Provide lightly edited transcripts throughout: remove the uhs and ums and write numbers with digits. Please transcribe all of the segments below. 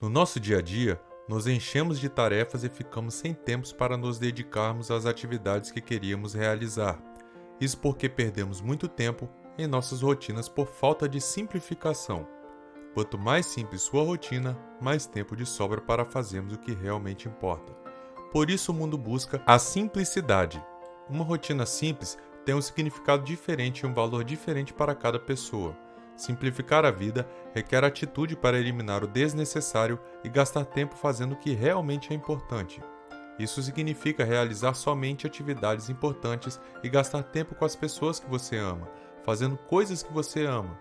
No nosso dia a dia, nos enchemos de tarefas e ficamos sem tempos para nos dedicarmos às atividades que queríamos realizar. Isso porque perdemos muito tempo em nossas rotinas por falta de simplificação. Quanto mais simples sua rotina, mais tempo de sobra para fazermos o que realmente importa. Por isso o mundo busca a simplicidade. Uma rotina simples tem um significado diferente e um valor diferente para cada pessoa. Simplificar a vida requer atitude para eliminar o desnecessário e gastar tempo fazendo o que realmente é importante. Isso significa realizar somente atividades importantes e gastar tempo com as pessoas que você ama, fazendo coisas que você ama.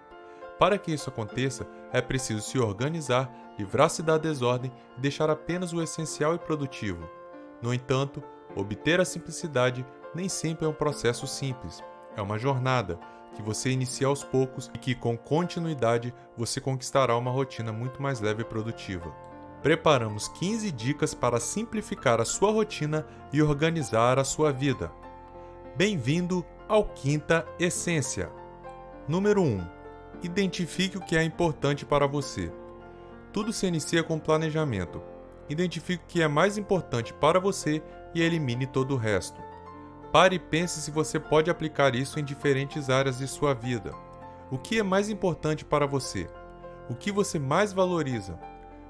Para que isso aconteça, é preciso se organizar, livrar-se da desordem e deixar apenas o essencial e produtivo. No entanto, obter a simplicidade nem sempre é um processo simples. É uma jornada que você inicia aos poucos e que, com continuidade, você conquistará uma rotina muito mais leve e produtiva. Preparamos 15 dicas para simplificar a sua rotina e organizar a sua vida. Bem-vindo ao Quinta Essência. Número 1. Identifique o que é importante para você. Tudo se inicia com planejamento. Identifique o que é mais importante para você e elimine todo o resto. Pare e pense se você pode aplicar isso em diferentes áreas de sua vida. O que é mais importante para você? O que você mais valoriza?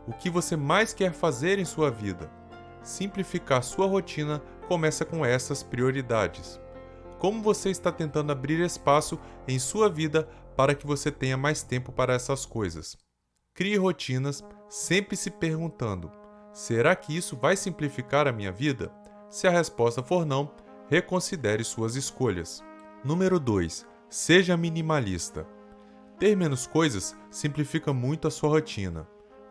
O que você mais quer fazer em sua vida? Simplificar sua rotina começa com essas prioridades. Como você está tentando abrir espaço em sua vida para que você tenha mais tempo para essas coisas? Crie rotinas, sempre se perguntando: será que isso vai simplificar a minha vida? Se a resposta for não, reconsidere suas escolhas. Número 2. Seja minimalista. Ter menos coisas simplifica muito a sua rotina.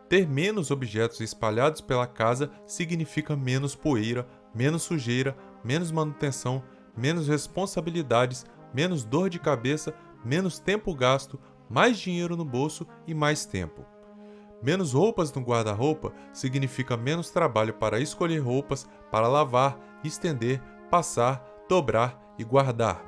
Ter menos objetos espalhados pela casa significa menos poeira, menos sujeira, menos manutenção, menos responsabilidades, menos dor de cabeça, menos tempo gasto, mais dinheiro no bolso e mais tempo. Menos roupas no guarda-roupa significa menos trabalho para escolher roupas, para lavar, estender, passar, dobrar e guardar.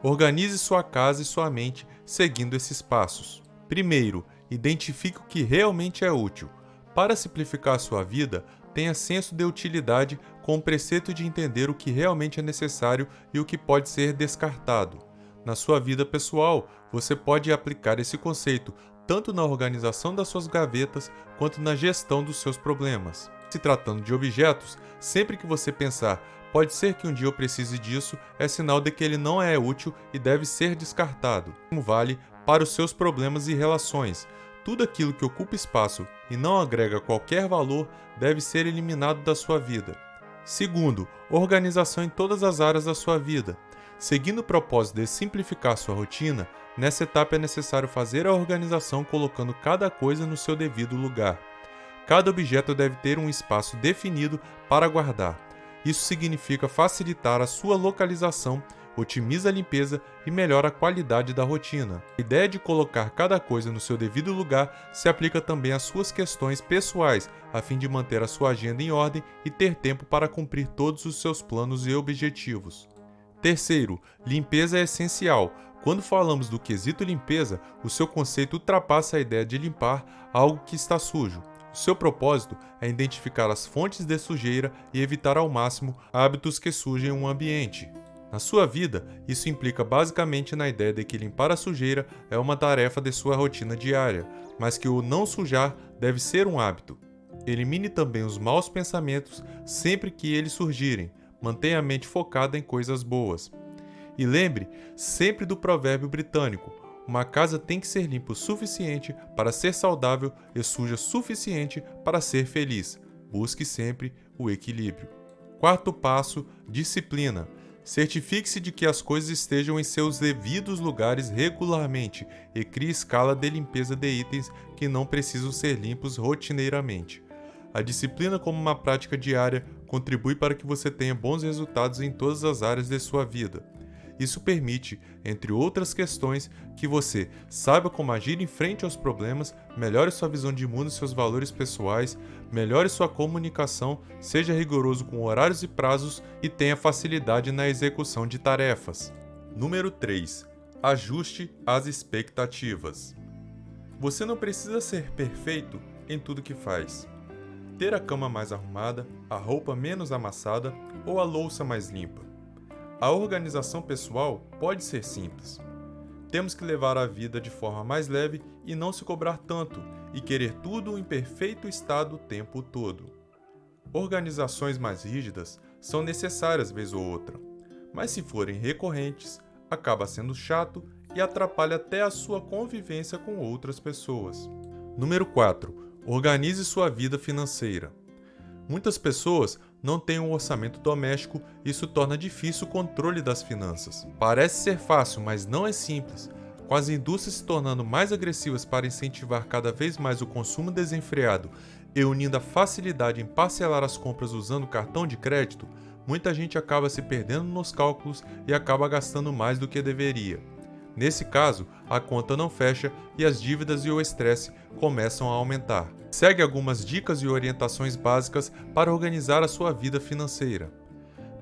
Organize sua casa e sua mente seguindo esses passos. Primeiro, identifique o que realmente é útil. Para simplificar sua vida, tenha senso de utilidade com o preceito de entender o que realmente é necessário e o que pode ser descartado. Na sua vida pessoal, você pode aplicar esse conceito tanto na organização das suas gavetas quanto na gestão dos seus problemas. Se tratando de objetos, sempre que você pensar pode ser que um dia eu precise disso, é sinal de que ele não é útil e deve ser descartado. Como vale para os seus problemas e relações. Tudo aquilo que ocupa espaço e não agrega qualquer valor deve ser eliminado da sua vida. Segundo, organização em todas as áreas da sua vida. Seguindo o propósito de simplificar sua rotina, nessa etapa é necessário fazer a organização colocando cada coisa no seu devido lugar. Cada objeto deve ter um espaço definido para guardar. Isso significa facilitar a sua localização, otimiza a limpeza e melhora a qualidade da rotina. A ideia de colocar cada coisa no seu devido lugar se aplica também às suas questões pessoais, a fim de manter a sua agenda em ordem e ter tempo para cumprir todos os seus planos e objetivos. Terceiro, limpeza é essencial. Quando falamos do quesito limpeza, o seu conceito ultrapassa a ideia de limpar algo que está sujo. O seu propósito é identificar as fontes de sujeira e evitar ao máximo hábitos que sujem um ambiente. Na sua vida, isso implica basicamente na ideia de que limpar a sujeira é uma tarefa de sua rotina diária, mas que o não sujar deve ser um hábito. Elimine também os maus pensamentos sempre que eles surgirem. Mantenha a mente focada em coisas boas. E lembre sempre do provérbio britânico: uma casa tem que ser limpa o suficiente para ser saudável e suja o suficiente para ser feliz. Busque sempre o equilíbrio. Quarto passo, disciplina. Certifique-se de que as coisas estejam em seus devidos lugares regularmente e crie escala de limpeza de itens que não precisam ser limpos rotineiramente. A disciplina como uma prática diária contribui para que você tenha bons resultados em todas as áreas de sua vida. Isso permite, entre outras questões, que você saiba como agir em frente aos problemas, melhore sua visão de mundo e seus valores pessoais, melhore sua comunicação, seja rigoroso com horários e prazos e tenha facilidade na execução de tarefas. Número 3. Ajuste as expectativas. Você não precisa ser perfeito em tudo que faz. Ter a cama mais arrumada, a roupa menos amassada ou a louça mais limpa. A organização pessoal pode ser simples. Temos que levar a vida de forma mais leve e não se cobrar tanto e querer tudo em perfeito estado o tempo todo. Organizações mais rígidas são necessárias vez ou outra, mas se forem recorrentes, acaba sendo chato e atrapalha até a sua convivência com outras pessoas. Número 4. Organize sua vida financeira. Muitas pessoas não têm um orçamento doméstico e isso torna difícil o controle das finanças. Parece ser fácil, mas não é simples. Com as indústrias se tornando mais agressivas para incentivar cada vez mais o consumo desenfreado e unindo a facilidade em parcelar as compras usando cartão de crédito, muita gente acaba se perdendo nos cálculos e acaba gastando mais do que deveria. Nesse caso, a conta não fecha e as dívidas e o estresse começam a aumentar. Segue algumas dicas e orientações básicas para organizar a sua vida financeira.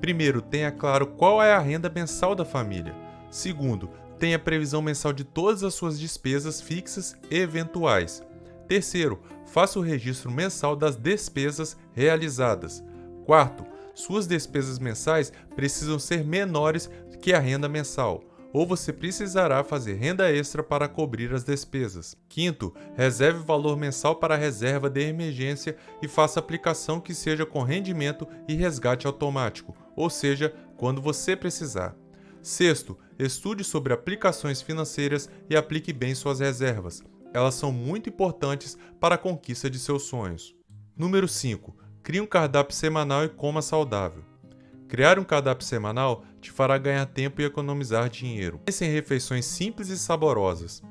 Primeiro, tenha claro qual é a renda mensal da família. Segundo, tenha previsão mensal de todas as suas despesas fixas e eventuais. Terceiro, faça o registro mensal das despesas realizadas. Quarto, suas despesas mensais precisam ser menores que a renda mensal, ou você precisará fazer renda extra para cobrir as despesas. Quinto, reserve valor mensal para a reserva de emergência e faça aplicação que seja com rendimento e resgate automático, ou seja, quando você precisar. Sexto, estude sobre aplicações financeiras e aplique bem suas reservas. Elas são muito importantes para a conquista de seus sonhos. Número 5. Crie um cardápio semanal e coma saudável. Criar um cardápio semanal te fará ganhar tempo e economizar dinheiro. Pense em refeições simples e saborosas.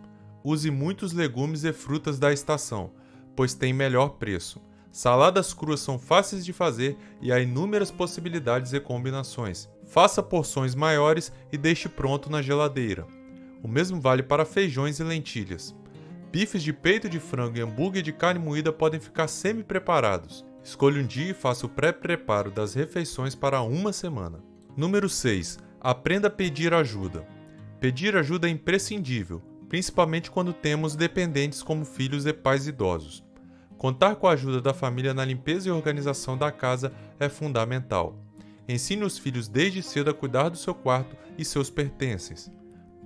Use muitos legumes e frutas da estação, pois tem melhor preço. Saladas cruas são fáceis de fazer e há inúmeras possibilidades e combinações. Faça porções maiores e deixe pronto na geladeira. O mesmo vale para feijões e lentilhas. Bifes de peito de frango e hambúrguer de carne moída podem ficar semi-preparados. Escolha um dia e faça o pré-preparo das refeições para uma semana. Número 6. Aprenda a pedir ajuda. Pedir ajuda é imprescindível, principalmente quando temos dependentes como filhos e pais idosos. Contar com a ajuda da família na limpeza e organização da casa é fundamental. Ensine os filhos desde cedo a cuidar do seu quarto e seus pertences.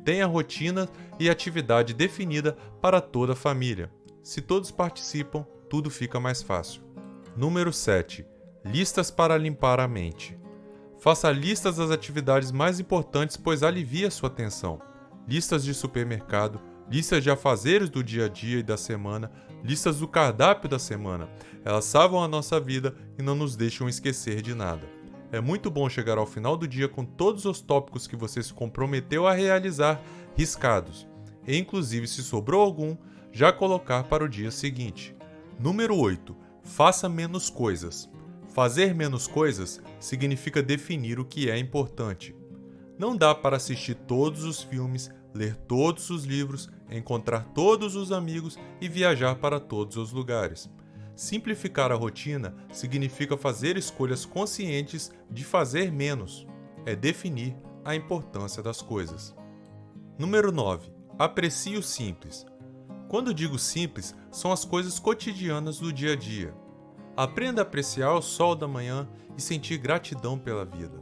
Tenha rotina e atividade definida para toda a família. Se todos participam, tudo fica mais fácil. Número 7. Listas para limpar a mente. Faça listas das atividades mais importantes, pois alivia sua tensão. Listas de supermercado, listas de afazeres do dia a dia e da semana, listas do cardápio da semana. Elas salvam a nossa vida e não nos deixam esquecer de nada. É muito bom chegar ao final do dia com todos os tópicos que você se comprometeu a realizar riscados, e inclusive se sobrou algum, já colocar para o dia seguinte. Número 8. Faça menos coisas. Fazer menos coisas significa definir o que é importante. Não dá para assistir todos os filmes, ler todos os livros, encontrar todos os amigos e viajar para todos os lugares. Simplificar a rotina significa fazer escolhas conscientes de fazer menos. É definir a importância das coisas. Número 9. Aprecie o simples. Quando digo simples, são as coisas cotidianas do dia a dia. Aprenda a apreciar o sol da manhã e sentir gratidão pela vida.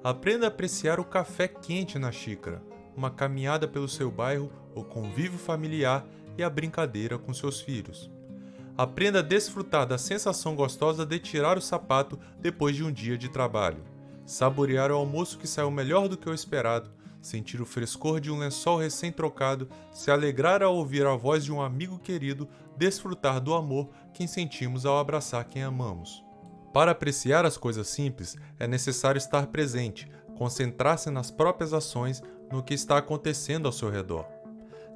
Aprenda a apreciar o café quente na xícara, uma caminhada pelo seu bairro, o convívio familiar e a brincadeira com seus filhos. Aprenda a desfrutar da sensação gostosa de tirar o sapato depois de um dia de trabalho. Saborear o almoço que saiu melhor do que o esperado, sentir o frescor de um lençol recém-trocado, se alegrar ao ouvir a voz de um amigo querido, desfrutar do amor que sentimos ao abraçar quem amamos. Para apreciar as coisas simples, é necessário estar presente, concentrar-se nas próprias ações, no que está acontecendo ao seu redor.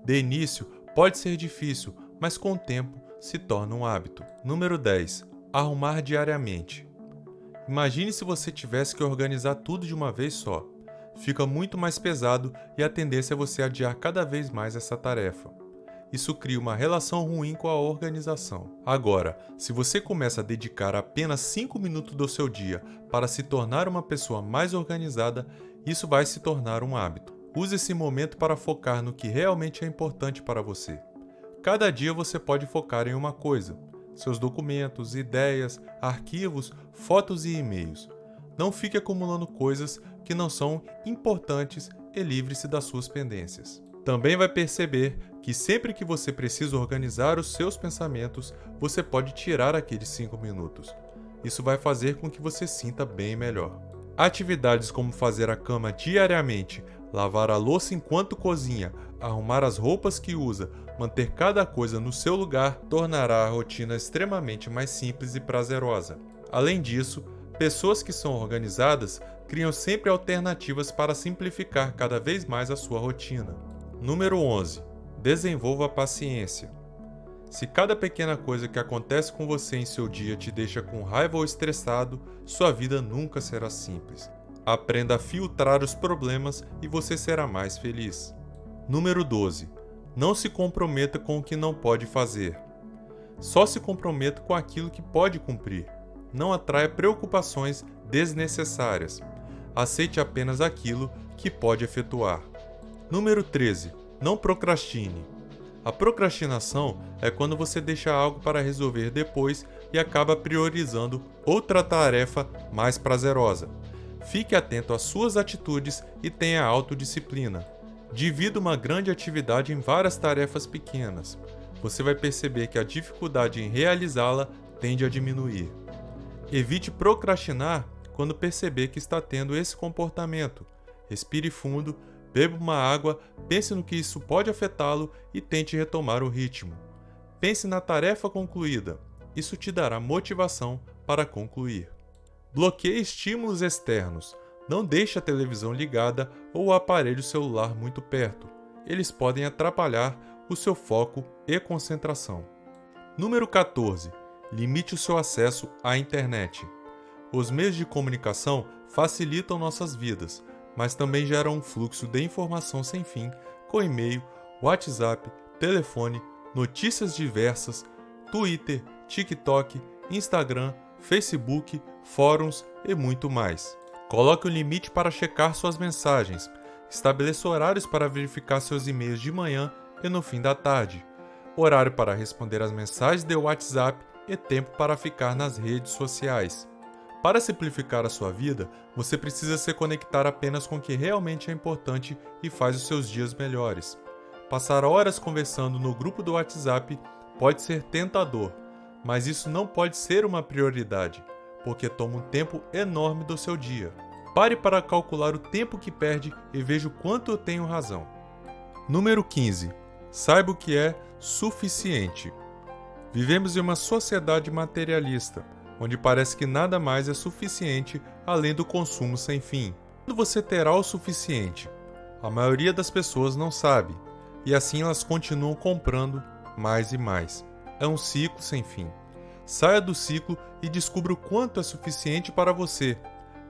De início, pode ser difícil, mas com o tempo se torna um hábito. Número 10. Arrumar diariamente. Imagine se você tivesse que organizar tudo de uma vez só. Fica muito mais pesado e a tendência é você adiar cada vez mais essa tarefa. Isso cria uma relação ruim com a organização. Agora, se você começa a dedicar apenas 5 minutos do seu dia para se tornar uma pessoa mais organizada, isso vai se tornar um hábito. Use esse momento para focar no que realmente é importante para você. Cada dia você pode focar em uma coisa. seus documentos, ideias, arquivos, fotos e e-mails. Não fique acumulando coisas que não são importantes e livre-se das suas pendências. Também vai perceber que sempre que você precisa organizar os seus pensamentos, você pode tirar aqueles 5 minutos. Isso vai fazer com que você sinta bem melhor. Atividades como fazer a cama diariamente, lavar a louça enquanto cozinha, arrumar as roupas que usa, manter cada coisa no seu lugar, tornará a rotina extremamente mais simples e prazerosa. Além disso, pessoas que são organizadas criam sempre alternativas para simplificar cada vez mais a sua rotina. Número 11. Desenvolva a paciência. Se cada pequena coisa que acontece com você em seu dia te deixa com raiva ou estressado, sua vida nunca será simples. Aprenda a filtrar os problemas e você será mais feliz. Número 12. Não se comprometa com o que não pode fazer. Só se comprometa com aquilo que pode cumprir. Não atraia preocupações desnecessárias. Aceite apenas aquilo que pode efetuar. Número 13. Não procrastine. A procrastinação é quando você deixa algo para resolver depois e acaba priorizando outra tarefa mais prazerosa. Fique atento às suas atitudes e tenha autodisciplina. Divida uma grande atividade em várias tarefas pequenas. Você vai perceber que a dificuldade em realizá-la tende a diminuir. Evite procrastinar quando perceber que está tendo esse comportamento. Respire fundo, beba uma água, pense no que isso pode afetá-lo e tente retomar o ritmo. Pense na tarefa concluída. Isso te dará motivação para concluir. Bloqueie estímulos externos. Não deixe a televisão ligada ou o aparelho celular muito perto. Eles podem atrapalhar o seu foco e concentração. Número 14. Limite o seu acesso à internet. Os meios de comunicação facilitam nossas vidas, mas também geram um fluxo de informação sem fim, com e-mail, WhatsApp, telefone, notícias diversas, Twitter, TikTok, Instagram, Facebook, fóruns e muito mais. Coloque um limite para checar suas mensagens. Estabeleça horários para verificar seus e-mails de manhã e no fim da tarde. Horário para responder às mensagens de WhatsApp e tempo para ficar nas redes sociais. Para simplificar a sua vida, você precisa se conectar apenas com o que realmente é importante e faz os seus dias melhores. Passar horas conversando no grupo do WhatsApp pode ser tentador, mas isso não pode ser uma prioridade, porque toma um tempo enorme do seu dia. Pare para calcular o tempo que perde e veja o quanto eu tenho razão. Número 15. Saiba o que é suficiente. Vivemos em uma sociedade materialista, onde parece que nada mais é suficiente além do consumo sem fim. Quando você terá o suficiente? A maioria das pessoas não sabe, e assim elas continuam comprando mais e mais. É um ciclo sem fim. Saia do ciclo e descubra o quanto é suficiente para você.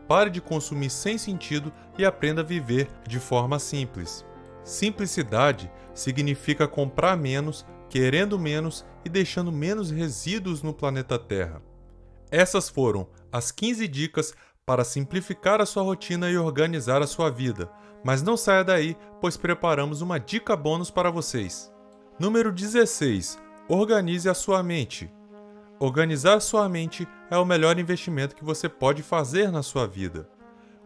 Pare de consumir sem sentido e aprenda a viver de forma simples. Simplicidade significa comprar menos, querendo menos e deixando menos resíduos no planeta Terra. Essas foram as 15 dicas para simplificar a sua rotina e organizar a sua vida. Mas não saia daí, pois preparamos uma dica bônus para vocês. Número 16. Organize a sua mente. Organizar sua mente é o melhor investimento que você pode fazer na sua vida.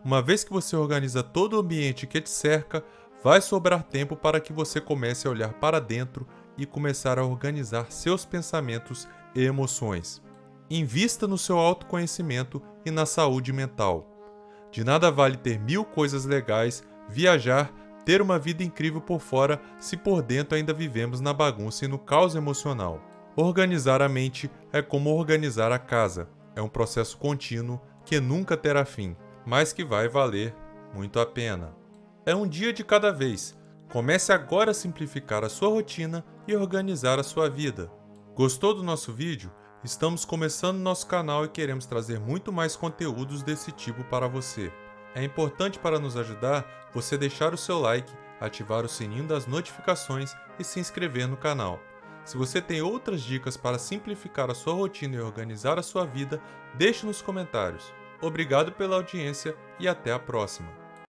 Uma vez que você organiza todo o ambiente que te cerca, vai sobrar tempo para que você comece a olhar para dentro e começar a organizar seus pensamentos e emoções. Invista no seu autoconhecimento e na saúde mental. De nada vale ter 1000 coisas legais, viajar, ter uma vida incrível por fora, se por dentro ainda vivemos na bagunça e no caos emocional. Organizar a mente é como organizar a casa. É um processo contínuo que nunca terá fim, mas que vai valer muito a pena. É um dia de cada vez. Comece agora a simplificar a sua rotina e organizar a sua vida. Gostou do nosso vídeo? Estamos começando nosso canal e queremos trazer muito mais conteúdos desse tipo para você. É importante para nos ajudar você deixar o seu like, ativar o sininho das notificações e se inscrever no canal. Se você tem outras dicas para simplificar a sua rotina e organizar a sua vida, deixe nos comentários. Obrigado pela audiência e até a próxima.